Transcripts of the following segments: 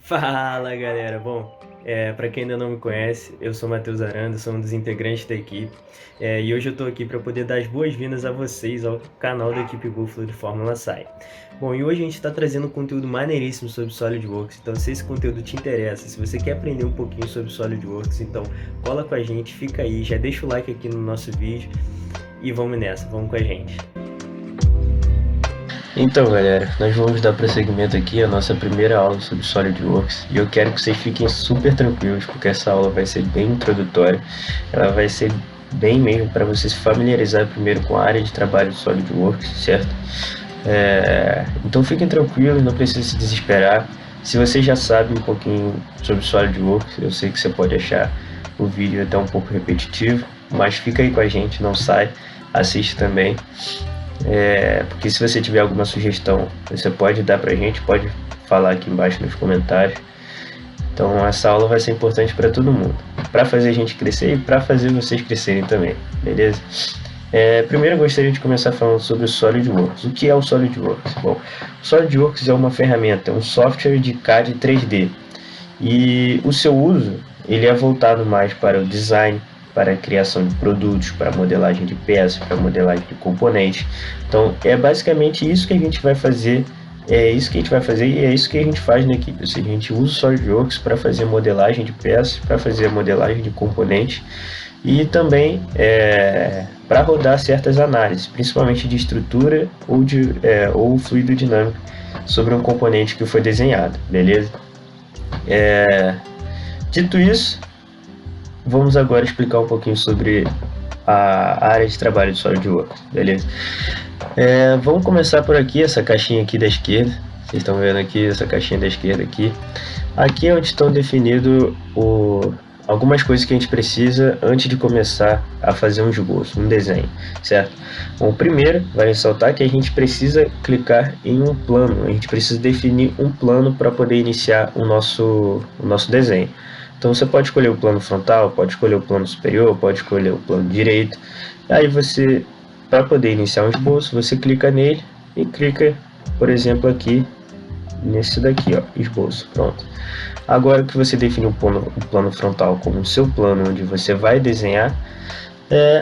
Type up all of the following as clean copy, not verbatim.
Fala galera, para quem ainda não me conhece, eu sou Matheus Aranda, sou um dos integrantes da equipe e hoje eu estou aqui para poder dar as boas-vindas a vocês ao canal da equipe Buffalo de Fórmula SAI. Bom, e hoje a gente está trazendo um conteúdo maneiríssimo sobre SolidWorks, então se esse conteúdo te interessa, se você quer aprender um pouquinho sobre SolidWorks, então cola com a gente, fica aí, já deixa o like aqui no nosso vídeo e vamos nessa, vamos com a gente. Então galera, nós vamos dar prosseguimento aqui à nossa primeira aula sobre SolidWorks e eu quero que vocês fiquem super tranquilos porque essa aula vai ser bem introdutória, ela vai ser bem mesmo para você se familiarizar primeiro com a área de trabalho de SolidWorks, certo? Então fiquem tranquilos, não precisa se desesperar. Se você já sabe um pouquinho sobre SolidWorks, eu sei que você pode achar o vídeo até um pouco repetitivo, mas fica aí com a gente, não sai, assiste também. Porque se você tiver alguma sugestão, você pode dar pra gente, pode falar aqui embaixo nos comentários. Então essa aula vai ser importante para todo mundo, para fazer a gente crescer e para fazer vocês crescerem também, beleza? Primeiro eu gostaria de começar falando sobre o SolidWorks. O que é o SolidWorks? Bom, o SolidWorks é uma ferramenta, um software de CAD 3D e o seu uso ele é voltado mais para o design, para a criação de produtos, para modelagem de peças, para modelagem de componentes. Então é basicamente isso que a gente vai fazer, e é isso que a gente faz na equipe. Ou seja, a gente usa o SolidWorks para fazer modelagem de peças, para fazer modelagem de componentes e também para rodar certas análises, principalmente de estrutura ou fluido dinâmico sobre um componente que foi desenhado, beleza? Dito isso, vamos agora explicar um pouquinho sobre a área de trabalho de SolidWorks, beleza? Vamos começar por aqui, essa caixinha aqui da esquerda. Vocês estão vendo aqui, essa caixinha da esquerda aqui. Aqui é onde estão definidos algumas coisas que a gente precisa antes de começar a fazer um esboço, um desenho, certo? Bom, primeiro, vai ressaltar que a gente precisa clicar em um plano, a gente precisa definir um plano para poder iniciar o nosso desenho. Então você pode escolher o plano frontal, pode escolher o plano superior, pode escolher o plano direito. Aí você, para poder iniciar um esboço, você clica nele e clica, por exemplo, aqui nesse daqui, ó, esboço, pronto. Agora que você definiu o plano frontal como o seu plano onde você vai desenhar,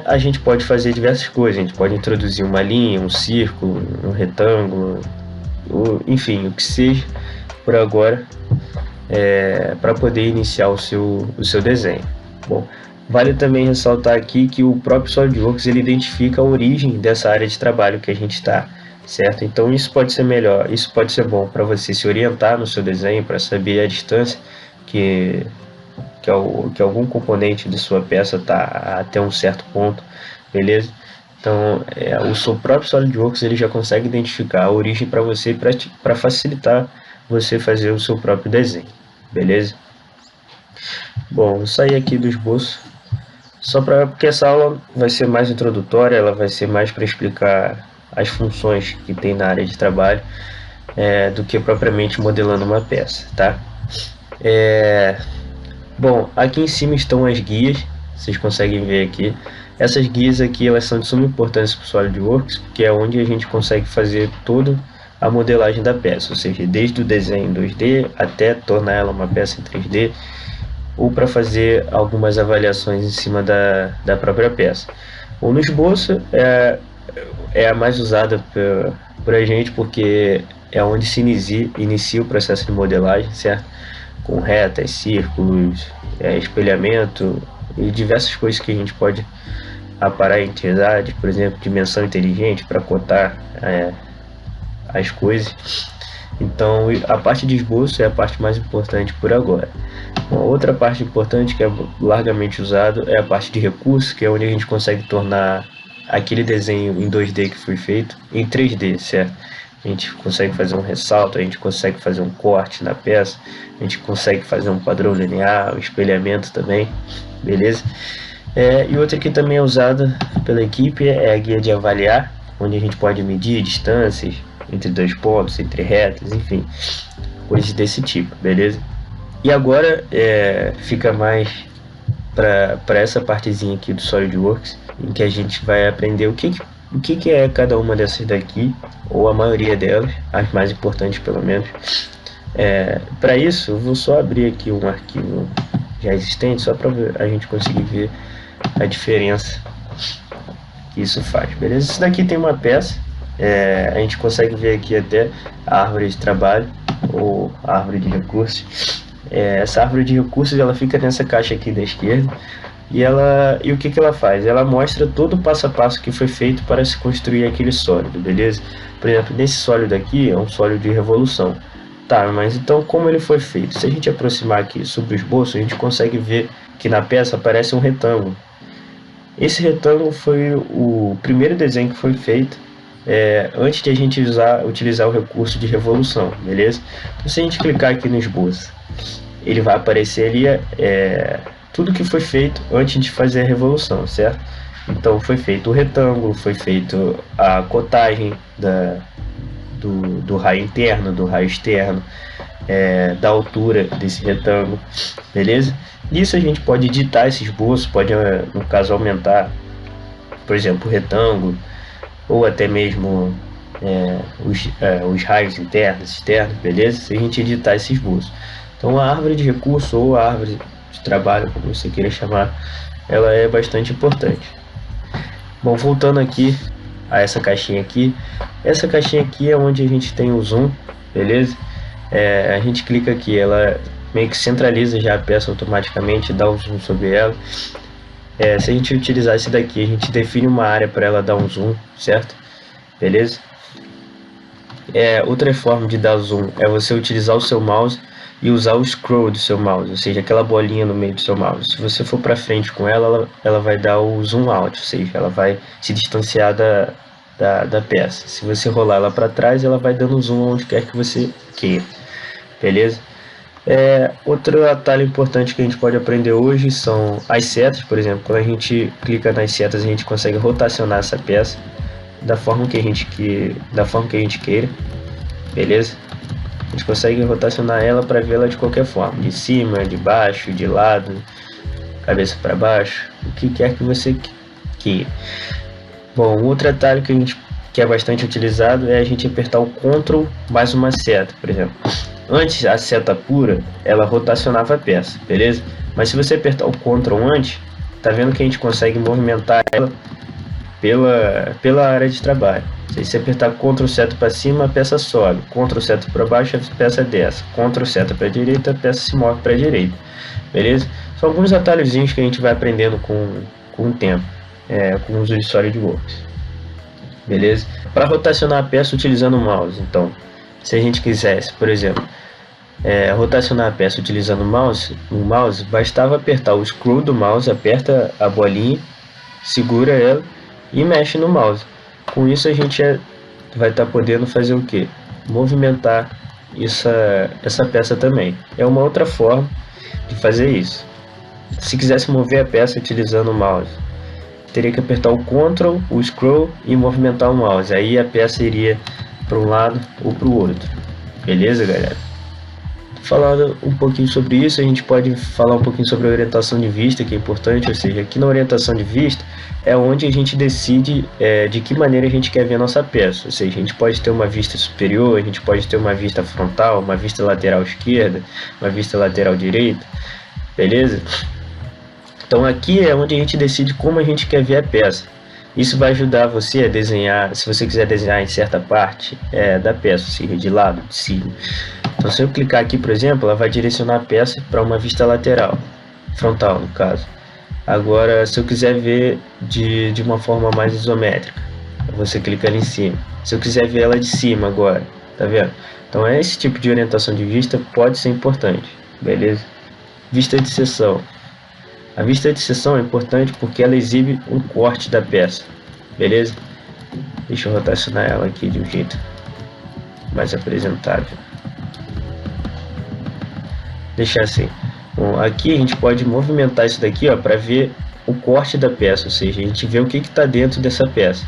a gente pode fazer diversas coisas. A gente pode introduzir uma linha, um círculo, um retângulo, enfim, o que seja por agora, para poder iniciar o seu desenho. Bom, vale também ressaltar aqui que o próprio SolidWorks ele identifica a origem dessa área de trabalho que a gente está, certo? Então isso pode ser melhor, isso pode ser bom para você se orientar no seu desenho, para saber a distância que algum componente de sua peça está até um certo ponto, beleza? Então o seu próprio SolidWorks ele já consegue identificar a origem para você, para facilitar você fazer o seu próprio desenho, beleza? Bom, vou sair aqui do esboço, porque essa aula vai ser mais introdutória, ela vai ser mais para explicar as funções que tem na área de trabalho, do que propriamente modelando uma peça, tá? Bom, aqui em cima estão as guias, vocês conseguem ver aqui. Essas guias aqui elas são de suma importância para o SolidWorks, porque é onde a gente consegue fazer toda a modelagem da peça, ou seja, desde o desenho em 2D até tornar ela uma peça em 3D, ou para fazer algumas avaliações em cima da própria peça. Ou no esboço é a mais usada por a gente, porque é onde se inicia o processo de modelagem, certo? Com retas, círculos, espelhamento e diversas coisas que a gente pode aparar em entidades, por exemplo, dimensão inteligente para cotar as coisas. Então a parte de esboço é a parte mais importante por agora. Uma outra parte importante que é largamente usado é a parte de recursos, que é onde a gente consegue tornar aquele desenho em 2D que foi feito em 3D, certo? A gente consegue fazer um ressalto, a gente consegue fazer um corte na peça, a gente consegue fazer um padrão linear, um espelhamento também, beleza? E outra que também é usada pela equipe é a guia de avaliar, onde a gente pode medir distâncias entre dois pontos, entre retas, enfim, coisas desse tipo, beleza? E agora fica mais para essa partezinha aqui do SolidWorks, em que a gente vai aprender o que é cada uma dessas daqui, ou a maioria delas, as mais importantes pelo menos, Para isso, eu vou só abrir aqui um arquivo já existente, só para a gente conseguir ver a diferença que isso faz, beleza? Isso daqui tem uma peça, a gente consegue ver aqui até a árvore de trabalho ou a árvore de recursos. Essa árvore de recursos ela fica nessa caixa aqui da esquerda e o que ela faz? Ela mostra todo o passo a passo que foi feito para se construir aquele sólido, beleza? Por exemplo, nesse sólido aqui é um sólido de revolução. Tá, mas então como ele foi feito? Se a gente aproximar aqui sobre o esboço, a gente consegue ver que na peça aparece um retângulo. Esse retângulo foi o primeiro desenho que foi feito antes de a gente utilizar o recurso de revolução, beleza? Então, se a gente clicar aqui no esboço, ele vai aparecer ali tudo que foi feito antes de fazer a revolução, certo? Então foi feito o retângulo, foi feito a cotagem do raio interno, do raio externo, da altura desse retângulo, beleza? Nisso a gente pode editar esse esboço, pode no caso aumentar, por exemplo, o retângulo, ou até mesmo os raios internos, externos, beleza? Se a gente editar esse esboço. Então a árvore de recurso ou a árvore de trabalho, como você queira chamar, ela é bastante importante. Bom, voltando aqui a essa caixinha aqui é onde a gente tem o zoom, beleza? A gente clica aqui, ela meio que centraliza já a peça automaticamente, dá um zoom sobre ela. Se a gente utilizar esse daqui, a gente define uma área para ela dar um zoom, certo? Beleza? Outra forma de dar zoom é você utilizar o seu mouse e usar o scroll do seu mouse, ou seja, aquela bolinha no meio do seu mouse. Se você for para frente com ela, ela vai dar o zoom out, ou seja, ela vai se distanciar da peça. Se você rolar ela para trás, ela vai dando zoom onde quer que você queira, beleza? Outro atalho importante que a gente pode aprender hoje são as setas. Por exemplo, quando a gente clica nas setas, a gente consegue rotacionar essa peça da forma que a gente queira, beleza? A gente consegue rotacionar ela para vê-la de qualquer forma, de cima, de baixo, de lado, cabeça para baixo, o que quer que você queira. Bom, outro atalho que é bastante utilizado é a gente apertar o Ctrl mais uma seta, por exemplo. Antes, a seta pura, ela rotacionava a peça, beleza? Mas se você apertar o Ctrl antes, tá vendo que a gente consegue movimentar ela pela área de trabalho. Se você apertar Ctrl seta para cima, a peça sobe. Ctrl seta para baixo, a peça desce. Ctrl seta para direita, a peça se move para a direita. Beleza? São alguns atalhozinhos que a gente vai aprendendo com o tempo, com o uso de SolidWorks. Beleza? Para rotacionar a peça utilizando o mouse. Então, se a gente quisesse, por exemplo, rotacionar a peça utilizando o mouse, bastava apertar o scroll do mouse, aperta a bolinha, segura ela e mexe no mouse. Com isso a gente vai estar podendo fazer o que? Movimentar essa peça também. É uma outra forma de fazer isso. Se quisesse mover a peça utilizando o mouse, teria que apertar o Ctrl, o scroll e movimentar o mouse. Aí a peça iria para um lado ou para o outro. Beleza, galera? Falando um pouquinho sobre isso, a gente pode falar um pouquinho sobre a orientação de vista, que é importante. Ou seja, aqui na orientação de vista é onde a gente decide de que maneira a gente quer ver a nossa peça. Ou seja, a gente pode ter uma vista superior, a gente pode ter uma vista frontal, uma vista lateral esquerda, uma vista lateral direita, beleza? Então aqui é onde a gente decide como a gente quer ver a peça. Isso vai ajudar você a desenhar, se você quiser desenhar em certa parte da peça, ou seja, de lado, de cima. Então se eu clicar aqui, por exemplo, ela vai direcionar a peça para uma vista lateral, frontal no caso. Agora, se eu quiser ver de uma forma mais isométrica, você clica ali em cima. Se eu quiser ver ela de cima agora, tá vendo? Então esse tipo de orientação de vista pode ser importante, beleza? Vista de seção. A vista de seção é importante porque ela exibe um corte da peça, beleza? Deixa eu rotacionar ela aqui de um jeito mais apresentável. Deixar assim. Bom, aqui a gente pode movimentar isso daqui, ó, para ver o corte da peça, ou seja, a gente vê o que está dentro dessa peça,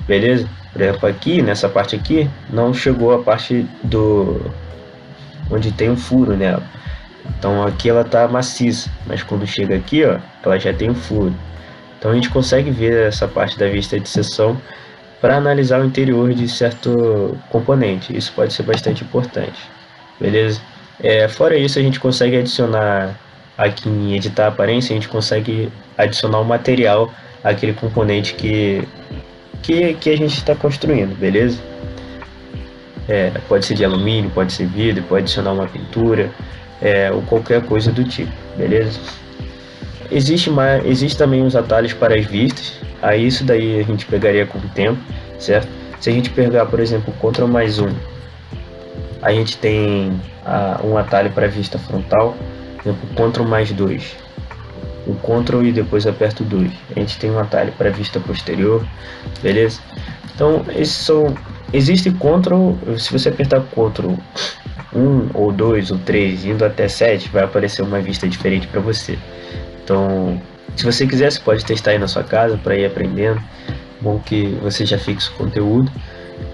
beleza? Por exemplo, aqui nessa parte aqui não chegou a parte onde tem um furo nela. Então aqui ela está maciça, mas quando chega aqui, ó, ela já tem um furo. Então a gente consegue ver essa parte da vista de seção para analisar o interior de certo componente. Isso pode ser bastante importante. beleza? Fora isso, a gente consegue adicionar aqui em editar aparência, a gente consegue adicionar o material àquele componente que a gente está construindo, beleza? Pode ser de alumínio, pode ser vidro, pode adicionar uma pintura, ou qualquer coisa do tipo, beleza? Existe também os atalhos para as vistas, aí isso daí a gente pegaria com o tempo, certo? Se a gente pegar, por exemplo, o Ctrl mais um, a gente tem um atalho para a vista frontal, por exemplo, Ctrl mais 2, o Ctrl e depois aperto 2, a gente tem um atalho para a vista posterior, beleza? Então, existe Ctrl, se você apertar Ctrl 1 ou 2 ou 3, indo até 7, vai aparecer uma vista diferente para você. Então, se você quiser, você pode testar aí na sua casa para ir aprendendo. Bom que você já fixa o conteúdo.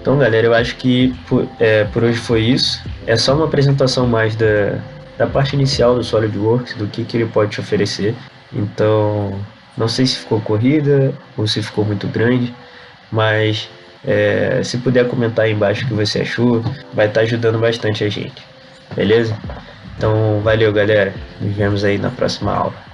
Então, galera, eu acho que por hoje foi isso. É só uma apresentação mais da parte inicial do SolidWorks, do que ele pode te oferecer. Então, não sei se ficou corrida ou se ficou muito grande, mas se puder comentar aí embaixo o que você achou, vai estar ajudando bastante a gente. Beleza? Então, valeu, galera. Nos vemos aí na próxima aula.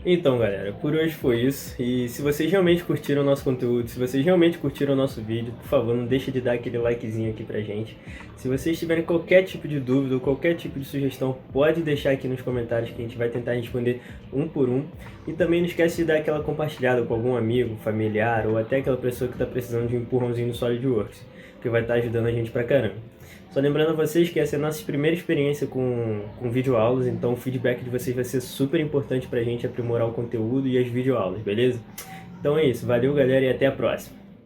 Então, galera, por hoje foi isso. E se vocês realmente curtiram o nosso conteúdo, se vocês realmente curtiram o nosso vídeo, por favor, não deixe de dar aquele likezinho aqui pra gente. Se vocês tiverem qualquer tipo de dúvida ou qualquer tipo de sugestão, pode deixar aqui nos comentários que a gente vai tentar responder um por um. E também não esquece de dar aquela compartilhada com algum amigo, familiar ou até aquela pessoa que está precisando de um empurrãozinho no SolidWorks, que vai estar ajudando a gente pra caramba. Só lembrando a vocês que essa é a nossa primeira experiência com videoaulas, então o feedback de vocês vai ser super importante pra gente aprimorar o conteúdo e as videoaulas, beleza? Então é isso, valeu galera e até a próxima!